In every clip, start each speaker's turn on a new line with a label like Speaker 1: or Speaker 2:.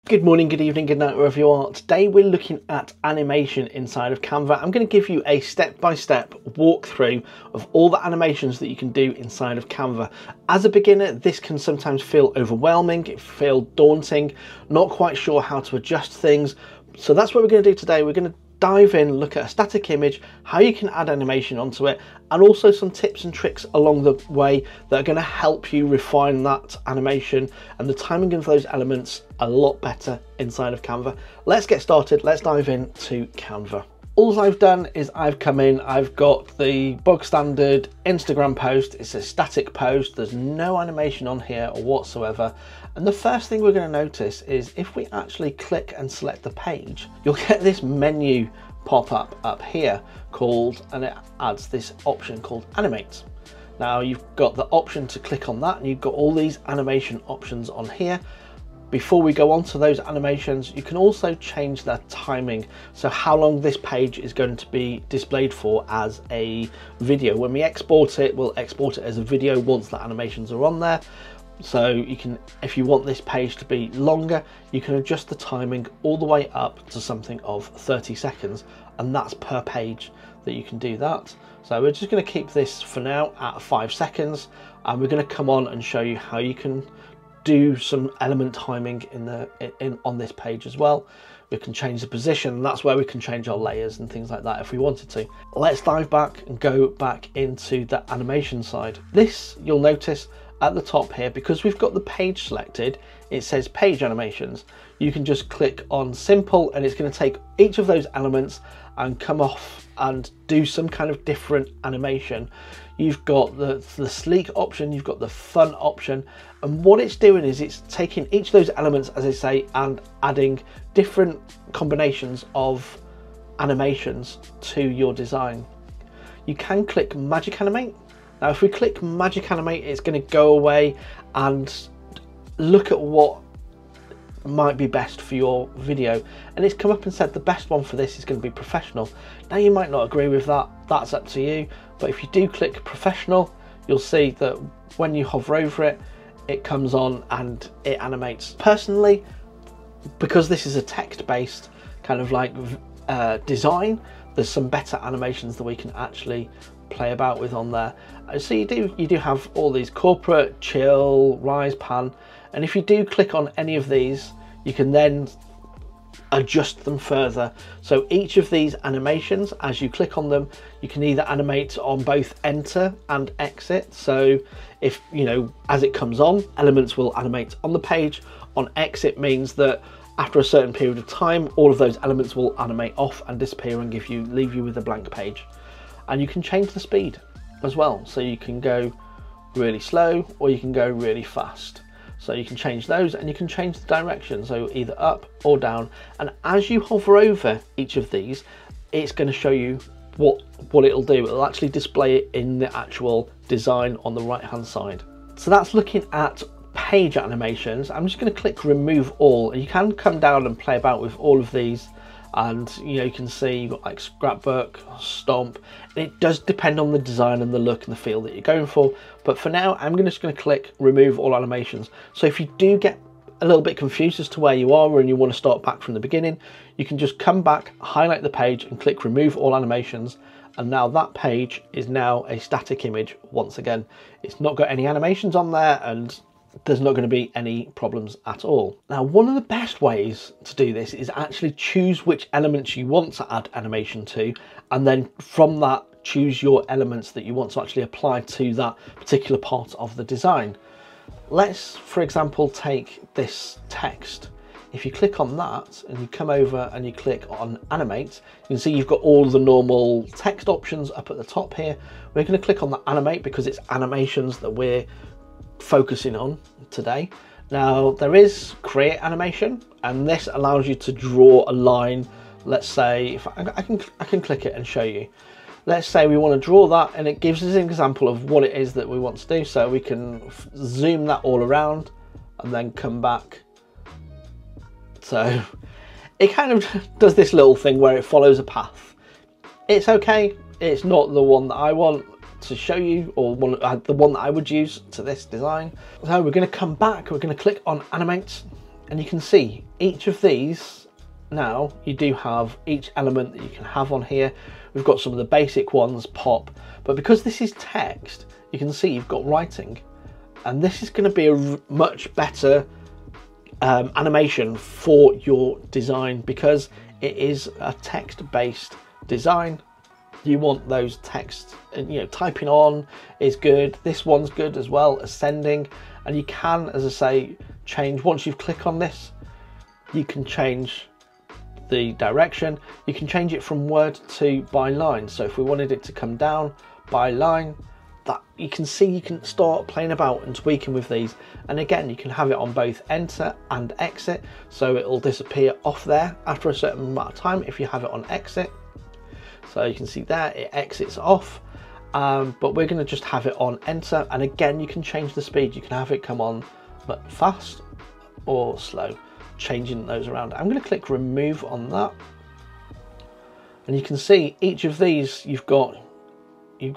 Speaker 1: Good morning, good evening, good night, wherever you are. Today we're looking at animation inside of Canva. I'm going to give you a step-by-step walkthrough of all the animations that you can do inside of Canva. As a beginner, this can sometimes feel overwhelming, it feel daunting, not quite sure how to adjust things. So that's what we're going to do today. We're going to dive in, look at a static image, how you can add animation onto it, and also some tips and tricks along the way that are going to help you refine that animation and the timing of those elements a lot better inside of Canva. Let's get started. Let's dive into Canva. All I've done is I've come in, I've got the bog standard Instagram post. It's a static post. There's no animation on here whatsoever. And the first thing we're going to notice is if we actually click and select the page, you'll get this menu pop up here called, and it adds this option called Animate. Now you've got the option to click on that and you've got all these animation options on here. Before we go on to those animations, you can also change the timing. So how long this page is going to be displayed for as a video. When we export it, we'll export it as a video once the animations are on there. So you can, if you want this page to be longer, you can adjust the timing all the way up to something of 30 seconds, and that's per page that you can do that. So we're just going to keep this for now at 5 seconds, and we're going to come on and show you how you can do some element timing on this page as well. We can change the position, and that's where we can change our layers and things like that if we wanted to. Let's dive back and go back into the animation side. This, you'll notice at the top here, because we've got the page selected, it says page animations. You can just click on simple and it's going to take each of those elements and come off and do some kind of different animation. You've got the sleek option, you've got the fun option, and what it's doing is it's taking each of those elements, as I say, and adding different combinations of animations to your design. You can click Magic Animate. Now if we click Magic Animate, it's going to go away and look at what might be best for your video, and it's come up and said the best one for this is going to be Professional. Now you might not agree with that, that's up to you, but if you do click Professional, you'll see that when you hover over it, it comes on and it animates. Personally, because this is a text-based kind of like design, there's some better animations that we can actually play about with on there. So you do have all these corporate, chill, rise, pan, and if you do click on any of these, you can then adjust them further. So each of these animations, as you click on them, you can either animate on both enter and exit. So if, you know, as it comes on, elements will animate on the page. On exit means that after a certain period of time, all of those elements will animate off and disappear and leave you with a blank page. And you can change the speed as well. So you can go really slow or you can go really fast. So you can change those, and you can change the direction, so either up or down. And as you hover over each of these, it's going to show you what it'll do. It'll actually display it in the actual design on the right hand side. So that's looking at page animations. I'm just going to click remove all, and you can come down and play about with all of these. And you know, you can see you've got like scrapbook, stomp, and it does depend on the design and the look and the feel that you're going for. But for now, I'm just going to click remove all animations. So if you do get a little bit confused as to where you are and you want to start back from the beginning, you can just come back, highlight the page and click remove all animations. And now that page is now a static image once again. It's not got any animations on there, and there's not going to be any problems at all. Now, one of the best ways to do this is actually choose which elements you want to add animation to, and then from that choose your elements that you want to actually apply to that particular part of the design. Let's, for example, take this text. If you click on that and you come over and you click on Animate, you can see you've got all the normal text options up at the top here. We're going to click on the Animate because it's animations that we're focusing on today. Now there is create animation, and this allows you to draw a line. Let's say if I can click it and show you. Let's say we want to draw that, and it gives us an example of what it is that we want to do. So we can zoom that all around and then come back. So it kind of does this little thing where it follows a path. It's okay, it's not the one that I want to show you, or the one that I would use to this design. So we're going to come back, we're going to click on Animate, And you can see each of these, now you do have each element that you can have on here. We've got some of the basic ones, pop, but because this is text, you can see you've got writing, and this is going to be a much better animation for your design because it is a text-based design. You want those texts, and you know, typing on is good. This one's good as well, ascending, and you can, as I say, change. Once you've clicked on this, you can change the direction. You can change it from word to by line. So if we wanted it to come down by line, that you can see, you can start playing about and tweaking with these. And again, you can have it on both enter and exit, so it'll disappear off there after a certain amount of time if you have it on exit. So you can see there it exits off, but we're going to just have it on enter, and again you can change the speed. You can have it come on fast or slow, changing those around. I'm going to click remove on that, and you can see each of these you've got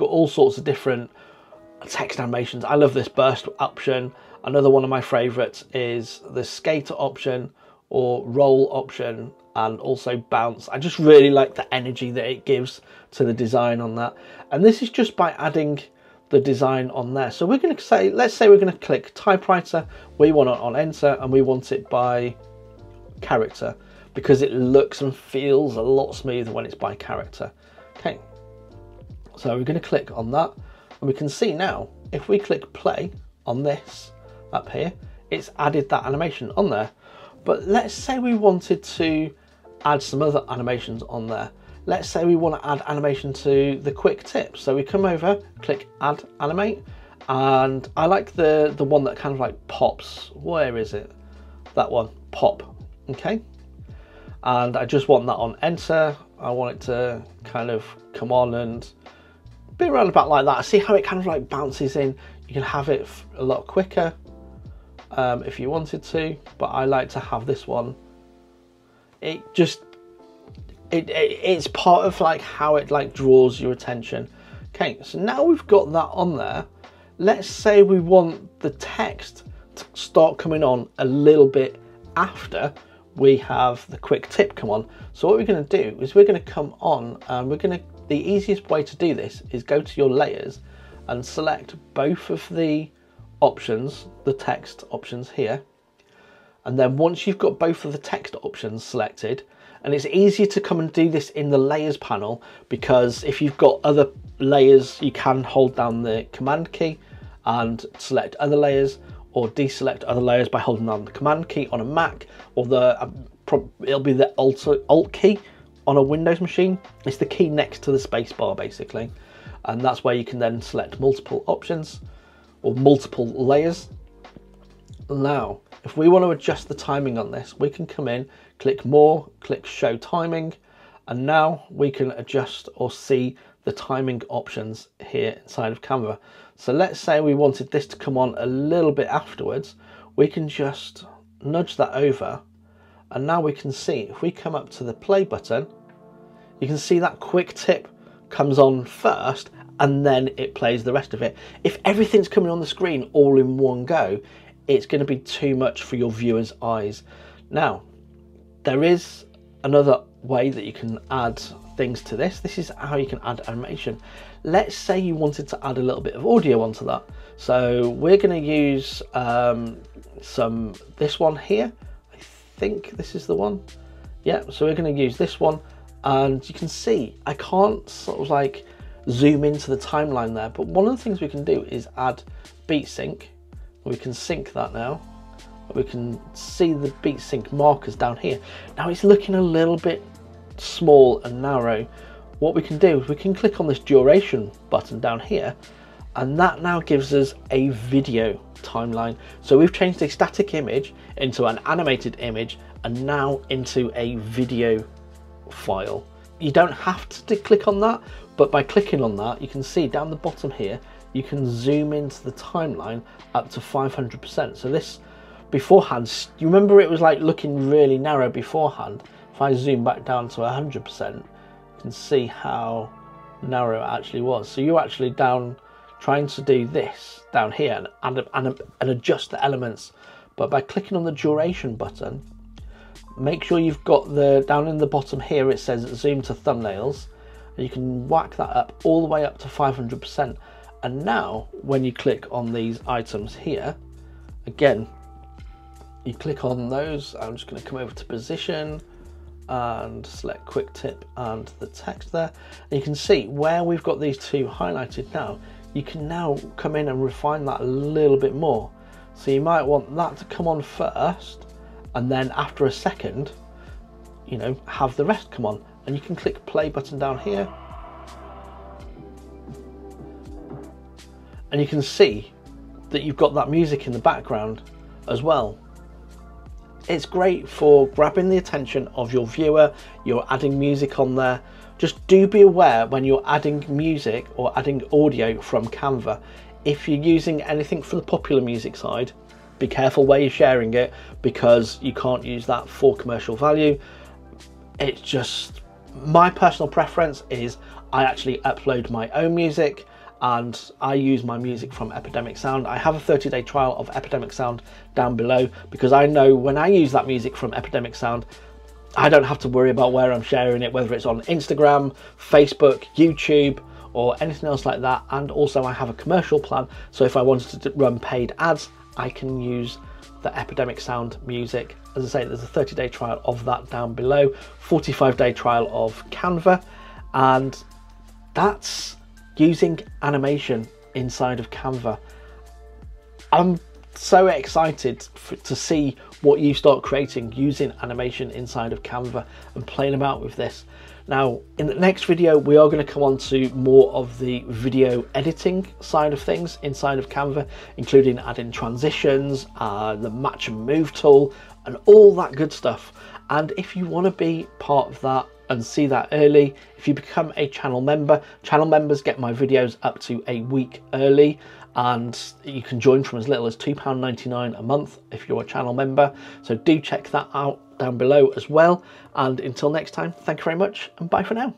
Speaker 1: all sorts of different text animations. I love this burst option. Another one of my favorites is the skater option or roll option, and also bounce. I just really like the energy that it gives to the design on that. And this is just by adding the design on there. So we're going to say, let's say we're going to click typewriter, we want it on enter, and we want it by character because it looks and feels a lot smoother when it's by character. Okay, so we're going to click on that, and we can see now if we click play on this up here, it's added that animation on there. But let's say we wanted to add some other animations on there. Let's say we want to add animation to the quick tip. So we come over, click add animate, and I like the one that kind of like pops. Where is it? That one, pop. Okay, and I just want that on enter. I want it to kind of come on and be around about like that. See how it kind of like bounces in. You can have it a lot quicker if you wanted to, but I like to have this one. It's part of like how it like draws your attention. Okay, so now we've got that on there. Let's say we want the text to start coming on a little bit after we have the quick tip come on. So what we're going to do is we're going to come on, and the easiest way to do this is go to your layers and select both of the options, the text options here. And then once you've got both of the text options selected, and it's easier to come and do this in the layers panel, because if you've got other layers, you can hold down the command key and select other layers, or deselect other layers by holding down the command key on a Mac, or it'll be the alt key on a Windows machine. It's the key next to the space bar basically, and that's where you can then select multiple options or multiple layers. Now, if we want to adjust the timing on this, we can come in, click more, click show timing, and now we can adjust or see the timing options here inside of Canva. So let's say we wanted this to come on a little bit afterwards, we can just nudge that over, and now we can see if we come up to the play button, you can see that quick tip comes on first, and then it plays the rest of it. If everything's coming on the screen all in one go, it's going to be too much for your viewers' eyes. Now, there is another way that you can add things to this. This is how you can add animation. Let's say you wanted to add a little bit of audio onto that. So we're going to use this one here. I think this is the one. Yeah, so we're going to use this one, and you can see I can't sort of like zoom into the timeline there, but one of the things we can do is add beat sync. We can sync that now. We can see the beat sync markers down here. Now it's looking a little bit small and narrow. What we can do is we can click on this duration button down here, and that now gives us a video timeline. So we've changed a static image into an animated image, and now into a video file. You don't have to click on that, but by clicking on that, you can see down the bottom here, you can zoom into the timeline up to 500%. So this beforehand, you remember it was like looking really narrow beforehand. If I zoom back down to 100%, you can see how narrow it actually was. So you're actually down trying to do this down here and adjust the elements but by clicking on the duration button, make sure you've got down in the bottom here, it says zoom to thumbnails, and you can whack that up all the way up to 500%. And now when you click on these items here, again, you click on those. I'm just going to come over to position and select quick tip and the text there. And you can see where we've got these two highlighted now, you can now come in and refine that a little bit more. So you might want that to come on first, and then after a second, you know, have the rest come on. And you can click play button down here, and you can see that you've got that music in the background as well. It's great for grabbing the attention of your viewer. You're adding music on there. Just do be aware when you're adding music or adding audio from Canva, if you're using anything from the popular music side, be careful where you're sharing it, because you can't use that for commercial value. It's just, my personal preference is I actually upload my own music and I use my music from Epidemic Sound. I have a 30-day trial of Epidemic Sound down below, because I know when I use that music from Epidemic Sound, I don't have to worry about where I'm sharing it, whether it's on Instagram, Facebook, YouTube, or anything else like that. And also I have a commercial plan, so if I wanted to run paid ads, I can use the Epidemic Sound music. As I say, there's a 30-day trial of that down below, 45-day trial of Canva, and that's using animation inside of Canva. I'm so excited to see what you start creating using animation inside of Canva and playing about with this. Now, in the next video, we are going to come on to more of the video editing side of things inside of Canva, including adding transitions, the match and move tool, and all that good stuff. And if you want to be part of that and see that early, if you become a channel member, channel members get my videos up to a week early, and you can join from as little as £2.99 a month if you're a channel member. So do check that out down below as well. And until next time, thank you very much, and bye for now.